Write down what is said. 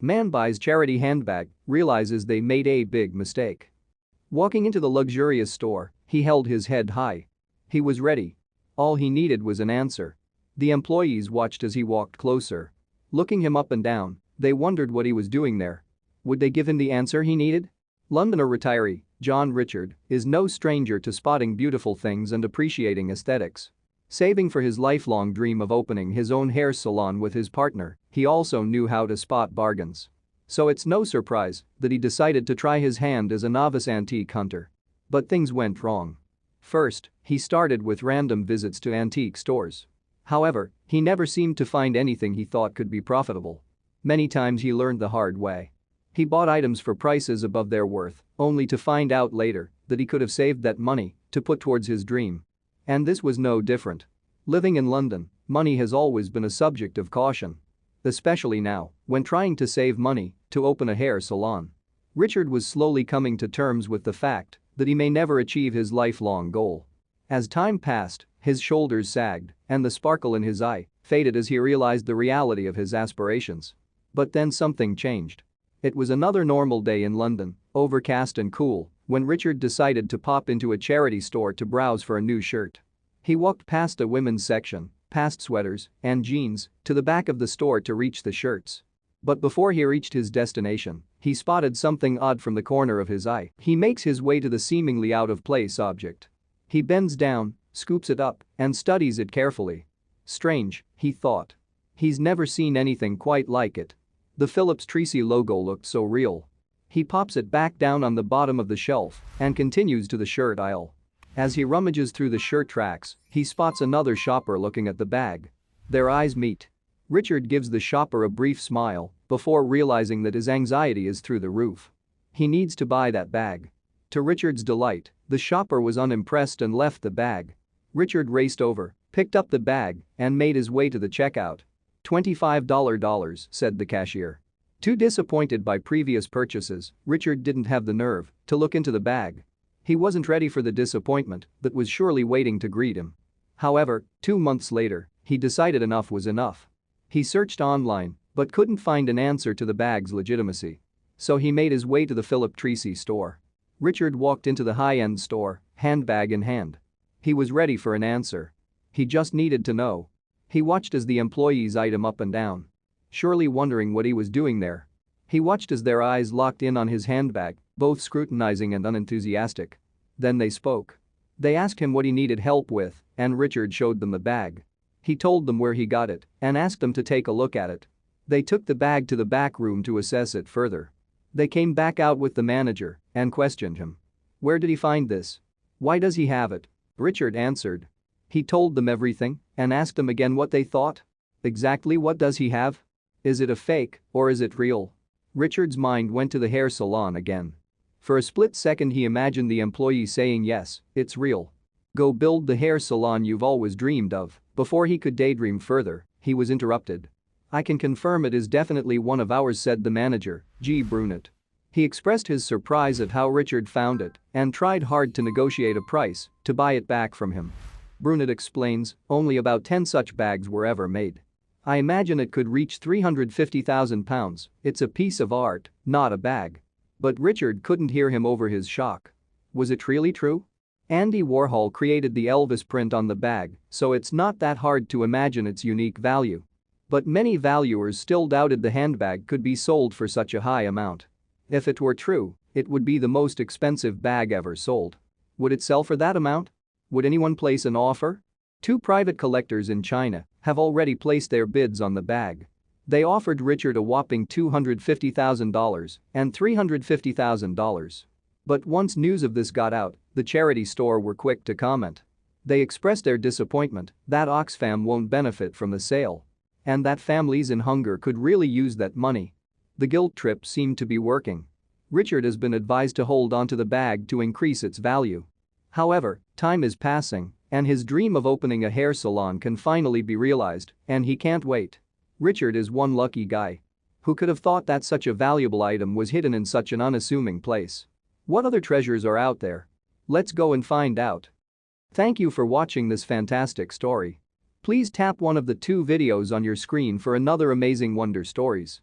Man buys charity handbag, realizes they made a big mistake. Walking into the luxurious store, he held his head high. He was ready. All he needed was an answer. The employees watched as he walked closer. Looking him up and down, they wondered what he was doing there. Would they give him the answer he needed? Londoner retiree John Richard is no stranger to spotting beautiful things and appreciating aesthetics. Saving for his lifelong dream of opening his own hair salon with his partner, he also knew how to spot bargains. So it's no surprise that he decided to try his hand as a novice antique hunter. But things went wrong. First, he started with random visits to antique stores. However, he never seemed to find anything he thought could be profitable. Many times he learned the hard way. He bought items for prices above their worth, only to find out later that he could have saved that money to put towards his dream. And this was no different. Living in London, money has always been a subject of caution. Especially now, when trying to save money to open a hair salon. Richard was slowly coming to terms with the fact that he may never achieve his lifelong goal. As time passed, his shoulders sagged and the sparkle in his eye faded as he realized the reality of his aspirations. But then something changed. It was another normal day in London, overcast and cool, when Richard decided to pop into a charity store to browse for a new shirt. He walked past a women's section, past sweaters and jeans, to the back of the store to reach the shirts. But before he reached his destination, he spotted something odd from the corner of his eye. He makes his way to the seemingly out-of-place object. He bends down, scoops it up, and studies it carefully. Strange, he thought. He's never seen anything quite like it. The Phillips Treacy logo looked so real. He pops it back down on the bottom of the shelf and continues to the shirt aisle. As he rummages through the shirt racks, he spots another shopper looking at the bag. Their eyes meet. Richard gives the shopper a brief smile before realizing that his anxiety is through the roof. He needs to buy that bag. To Richard's delight, the shopper was unimpressed and left the bag. Richard raced over, picked up the bag, and made his way to the checkout. $25, said the cashier. Too disappointed by previous purchases, Richard didn't have the nerve to look into the bag. He wasn't ready for the disappointment that was surely waiting to greet him. However, 2 months later, he decided enough was enough. He searched online but couldn't find an answer to the bag's legitimacy. So he made his way to the Philip Treacy store. Richard walked into the high-end store, handbag in hand. He was ready for an answer. He just needed to know. He watched as the employees eyed him up and down. Surely wondering what he was doing there. He watched as their eyes locked in on his handbag, both scrutinizing and unenthusiastic. Then they spoke. They asked him what he needed help with, and Richard showed them the bag. He told them where he got it and asked them to take a look at it. They took the bag to the back room to assess it further. They came back out with the manager and questioned him. Where did he find this? Why does he have it? Richard answered. He told them everything and asked them again what they thought. Exactly what does he have? Is it a fake or is it real? Richard's mind went to the hair salon again. For a split second he imagined the employee saying yes, it's real. Go build the hair salon you've always dreamed of. Before he could daydream further, he was interrupted. I can confirm it is definitely one of ours, said the manager, G. Brunet. He expressed his surprise at how Richard found it and tried hard to negotiate a price to buy it back from him. Brunet explains, only about 10 such bags were ever made. I imagine it could reach £350,000. It's a piece of art, not a bag. But Richard couldn't hear him over his shock. Was it really true? Andy Warhol created the Elvis print on the bag, so it's not that hard to imagine its unique value. But many valuers still doubted the handbag could be sold for such a high amount. If it were true, it would be the most expensive bag ever sold. Would it sell for that amount? Would anyone place an offer? 2 private collectors in China have already placed their bids on the bag. They offered Richard a whopping $250,000 and $350,000. But once news of this got out, the charity store were quick to comment. They expressed their disappointment that Oxfam won't benefit from the sale. And that families in hunger could really use that money. The guilt trip seemed to be working. Richard has been advised to hold onto the bag to increase its value. However, time is passing, and his dream of opening a hair salon can finally be realized, and he can't wait. Richard is one lucky guy. Who could have thought that such a valuable item was hidden in such an unassuming place? What other treasures are out there? Let's go and find out. Thank you for watching this fantastic story. Please tap one of the 2 videos on your screen for another amazing Wonder Stories.